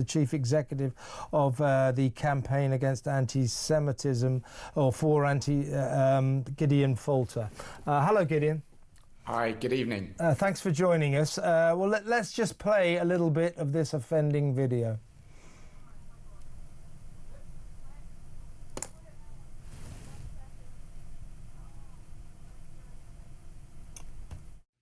the chief executive of the Campaign Against Antisemitism, or for Gideon Faulter. Hello, Gideon. Hi, good evening. Thanks for joining us. Well, let's just play a little bit of this offending video.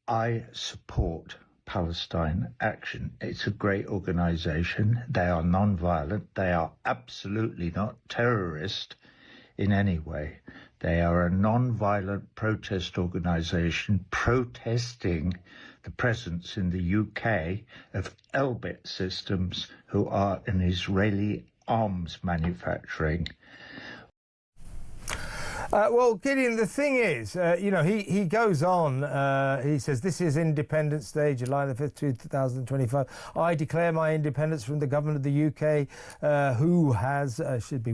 I support Palestine Action. It's a great organisation. They are non-violent. They are absolutely not terrorist in any way. They are a non-violent protest organisation protesting the presence in the UK of Elbit Systems, who are an Israeli arms manufacturing. Well, Gideon, the thing is, you know, he goes on, he says, this is Independence Day, July the 5th, 2025. I declare my independence from the government of the UK,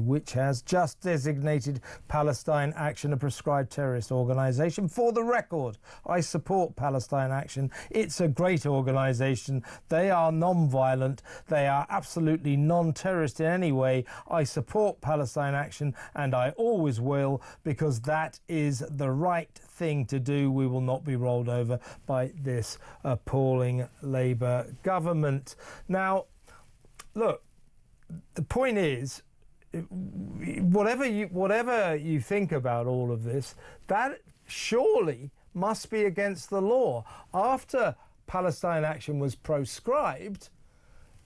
which has just designated Palestine Action a proscribed terrorist organisation. For the record, I support Palestine Action. It's a great organisation. They are non-violent. They are absolutely non-terrorist in any way. I support Palestine Action, and I always will, because that is the right thing to do. We will not be rolled over by this appalling Labour government. Now, look, the point is, whatever you think about all of this, that surely must be against the law. After Palestine Action was proscribed,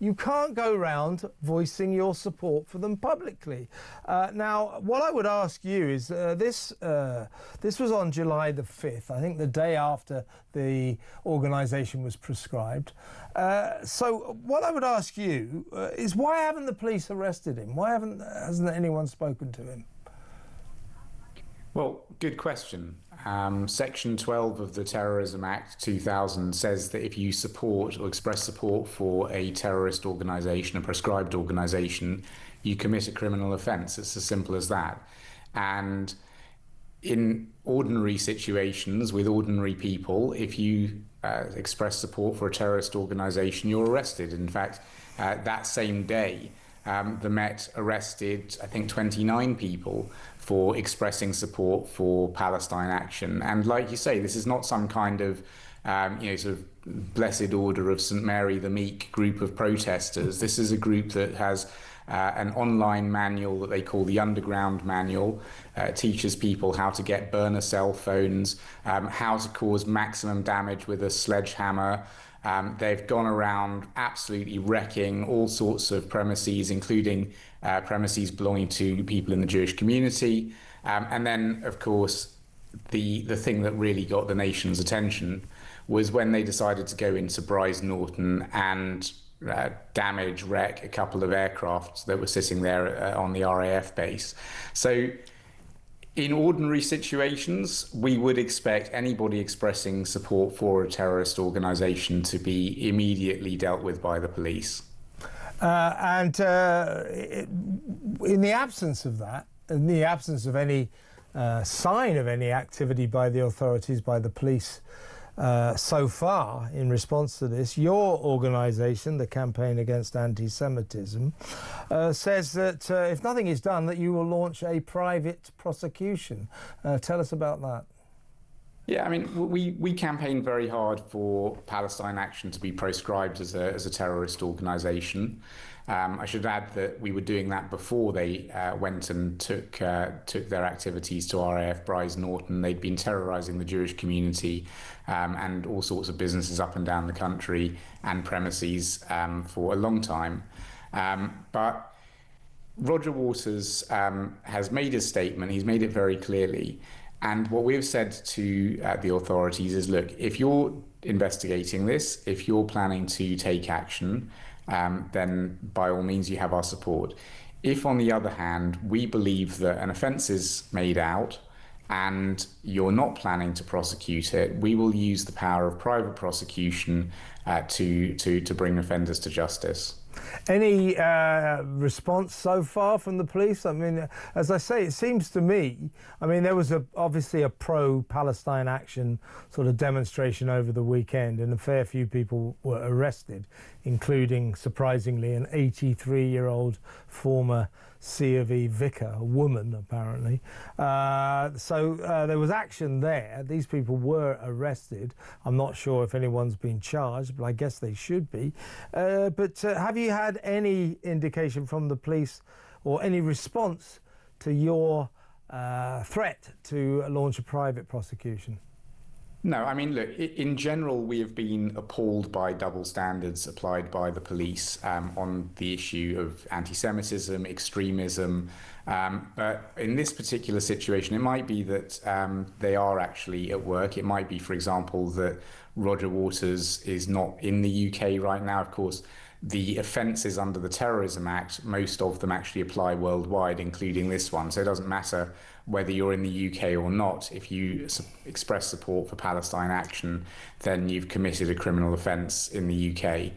you can't go around voicing your support for them publicly. Now, what I would ask you is, this was on July the 5th, I think the day after the organisation was proscribed. So what I would ask you is, why haven't the police arrested him? Why hasn't anyone spoken to him? Well, good question. Section 12 of the Terrorism Act 2000 says that if you support or express support for a terrorist organisation, a proscribed organisation, you commit a criminal offence. It's as simple as that. And in ordinary situations with ordinary people, if you express support for a terrorist organisation, you're arrested. In fact, that same day, the Met arrested, I think, 29 people for expressing support for Palestine Action. And like you say, this is not some kind of, sort of blessed order of St. Mary the Meek group of protesters. This is a group that has an online manual that they call the Underground Manual. Teaches people how to get burner cell phones, how to cause maximum damage with a sledgehammer. They've gone around absolutely wrecking all sorts of premises, including premises belonging to people in the Jewish community. And then, of course, the thing that really got the nation's attention was when they decided to go into Brize Norton and wreck a couple of aircraft that were sitting there on the RAF base. So in ordinary situations, we would expect anybody expressing support for a terrorist organisation to be immediately dealt with by the police. In the absence of that, in the absence of any sign of any activity by the authorities, by the police, so far in response to this, your organisation, the Campaign Against Antisemitism, says that if nothing is done, that you will launch a private prosecution. Tell us about that. Yeah, I mean, we campaigned very hard for Palestine Action to be proscribed as a terrorist organisation. I should add that we were doing that before they went and took their activities to RAF Brize Norton. They'd been terrorising the Jewish community and all sorts of businesses up and down the country and premises for a long time. But Roger Waters has made his statement. He's made it very clearly. And what we've said to the authorities is, look, if you're investigating this, if you're planning to take action, then by all means you have our support. If, on the other hand, we believe that an offence is made out and you're not planning to prosecute it, we will use the power of private prosecution to bring offenders to justice. Any response so far from the police? I mean, as I say, it seems to me, I mean, there was obviously a pro-Palestine Action sort of demonstration over the weekend, and a fair few people were arrested, including, surprisingly, an 83-year-old former C of E vicar, a woman apparently. So there was action there. These people were arrested. I'm not sure if anyone's been charged, but I guess they should be. But have you had any indication from the police or any response to your threat to launch a private prosecution? No, I mean, look, in general, we have been appalled by double standards applied by the police on the issue of anti-Semitism, extremism. But in this particular situation, it might be that they are actually at work. It might be, for example, that Roger Waters is not in the UK right now. Of course, the offences under the Terrorism Act, most of them actually apply worldwide, including this one. So it doesn't matter whether you're in the UK or not. If you express support for Palestine Action, then you've committed a criminal offence in the UK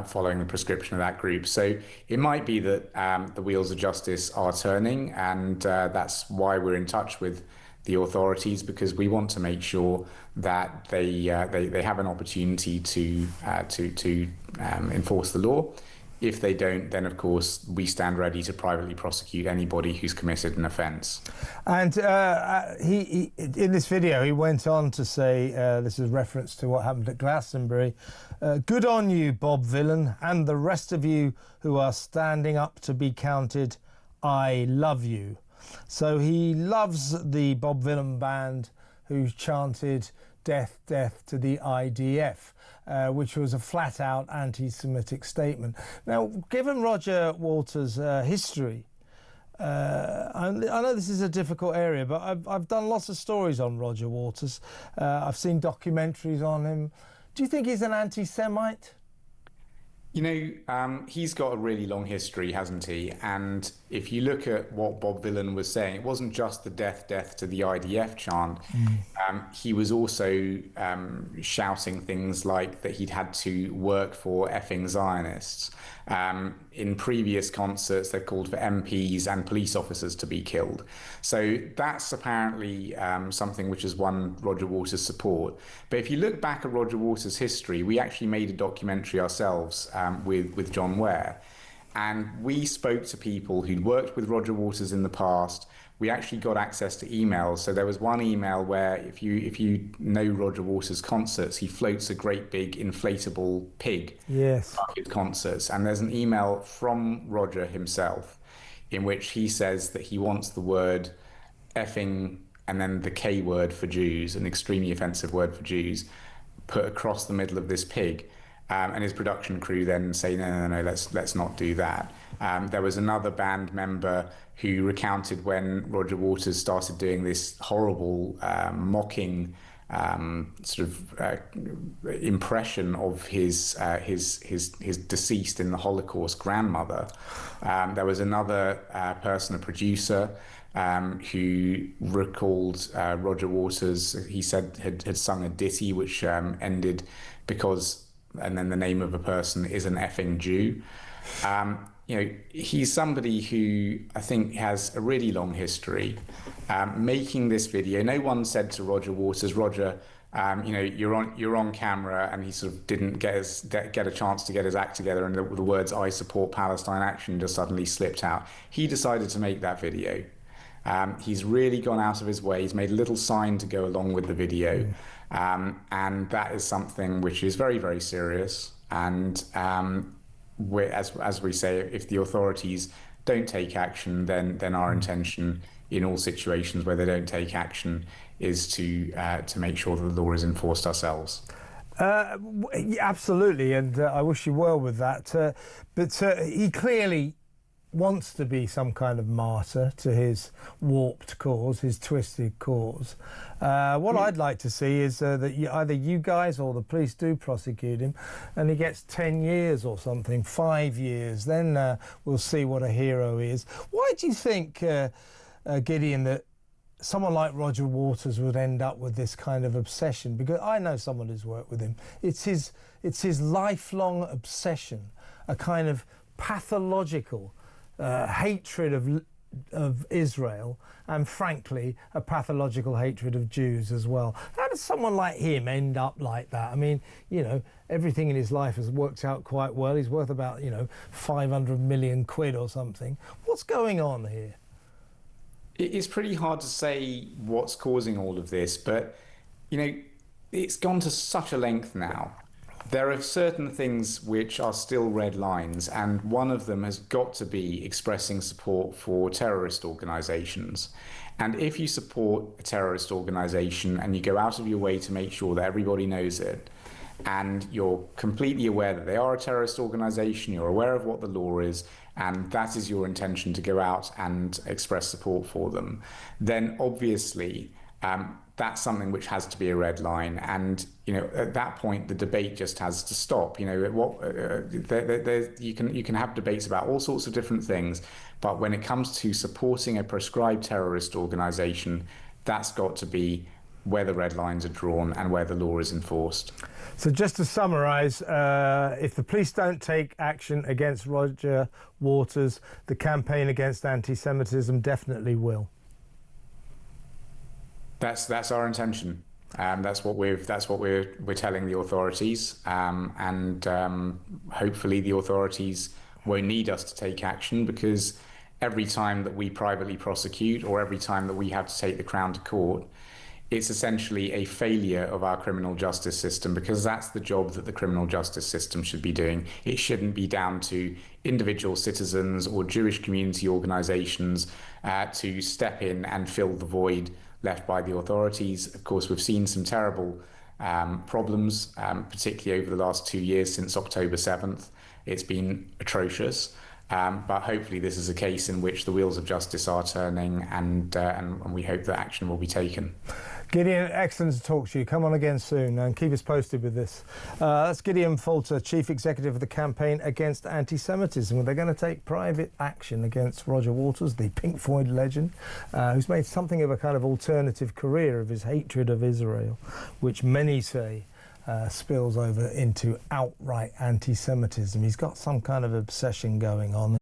following the prescription of that group. So it might be that the wheels of justice are turning, and that's why we're in touch with the authorities, because we want to make sure that they have an opportunity to enforce the law. If they don't, then of course we stand ready to privately prosecute anybody who's committed an offence. And he in this video he went on to say, this is reference to what happened at Glastonbury, good on you, Bob Villain, and the rest of you who are standing up to be counted. I love you. So he loves the Bob Villain band, who chanted death, death to the IDF, which was a flat-out anti-Semitic statement. Now, given Roger Waters' history, I know this is a difficult area, but I've done lots of stories on Roger Waters. I've seen documentaries on him. Do you think he's an anti-Semite? You know, he's got a really long history, hasn't he? And if you look at what Bob Villain was saying, it wasn't just the death, death to the IDF chant. He was also shouting things like that he'd had to work for effing Zionists. In previous concerts, they've called for MPs and police officers to be killed. So that's apparently something which has won Roger Waters' support. But if you look back at Roger Waters' history, we actually made a documentary ourselves with John Ware. And we spoke to people who'd worked with Roger Waters in the past. We actually got access to emails. So there was one email where, if you know Roger Waters' concerts, he floats a great big inflatable pig at his concerts. And there's an email from Roger himself in which he says that he wants the word effing and then the K word for Jews, an extremely offensive word for Jews, put across the middle of this pig. And his production crew then say, no, let's not do that. There was another band member who recounted when Roger Waters started doing this horrible mocking impression of his deceased in the Holocaust grandmother. There was another person, a producer, who recalled Roger Waters. He said had sung a ditty which ended because, and then the name of a person is an effing Jew. You know, he's somebody who I think has a really long history. Making this video, no one said to Roger Waters, Roger, you know, you're on camera, and he sort of didn't get a chance to get his act together, and the words "I support Palestine Action" just suddenly slipped out. He decided to make that video. He's really gone out of his way. He's made a little sign to go along with the video. And that is something which is very, very serious. And as we say, if the authorities don't take action, then our intention in all situations where they don't take action is to make sure that the law is enforced ourselves. Absolutely, and I wish you well with that. But he clearly wants to be some kind of martyr to his warped cause, his twisted cause. What I'd like to see is that either you guys or the police do prosecute him and he gets 10 years or something, 5 years. Then we'll see what a hero is. Why do you think, Gideon, that someone like Roger Waters would end up with this kind of obsession? Because I know someone who's worked with him. It's his lifelong obsession, a kind of pathological hatred of of Israel and, frankly, a pathological hatred of Jews as well. How does someone like him end up like that? I mean, you know, everything in his life has worked out quite well. He's worth about, you know, 500 million quid or something. What's going on here? It's pretty hard to say what's causing all of this, but, you know, it's gone to such a length now. There are certain things which are still red lines, and one of them has got to be expressing support for terrorist organizations. And if you support a terrorist organization and you go out of your way to make sure that everybody knows it, and you're completely aware that they are a terrorist organization, you're aware of what the law is, and that is your intention to go out and express support for them, then obviously that's something which has to be a red line. And, you know, at that point, the debate just has to stop. You know, you can have debates about all sorts of different things, but when it comes to supporting a proscribed terrorist organization, that's got to be where the red lines are drawn and where the law is enforced. So just to summarise, if the police don't take action against Roger Waters, the Campaign Against Antisemitism definitely will. That's our intention. That's what we're telling the authorities, and hopefully the authorities won't need us to take action, because every time that we privately prosecute or every time that we have to take the Crown to court, it's essentially a failure of our criminal justice system, because that's the job that the criminal justice system should be doing. It shouldn't be down to individual citizens or Jewish community organisations to step in and fill the void left by the authorities. Of course, we've seen some terrible problems, particularly over the last 2 years since October 7th. It's been atrocious. But hopefully this is a case in which the wheels of justice are turning, and we hope that action will be taken. Gideon, excellent to talk to you. Come on again soon and keep us posted with this. That's Gideon Faulter, Chief Executive of the Campaign Against Anti-Semitism. They're going to take private action against Roger Waters, the Pink Floyd legend, who's made something of a kind of alternative career of his hatred of Israel, which many say spills over into outright anti-Semitism. He's got some kind of obsession going on.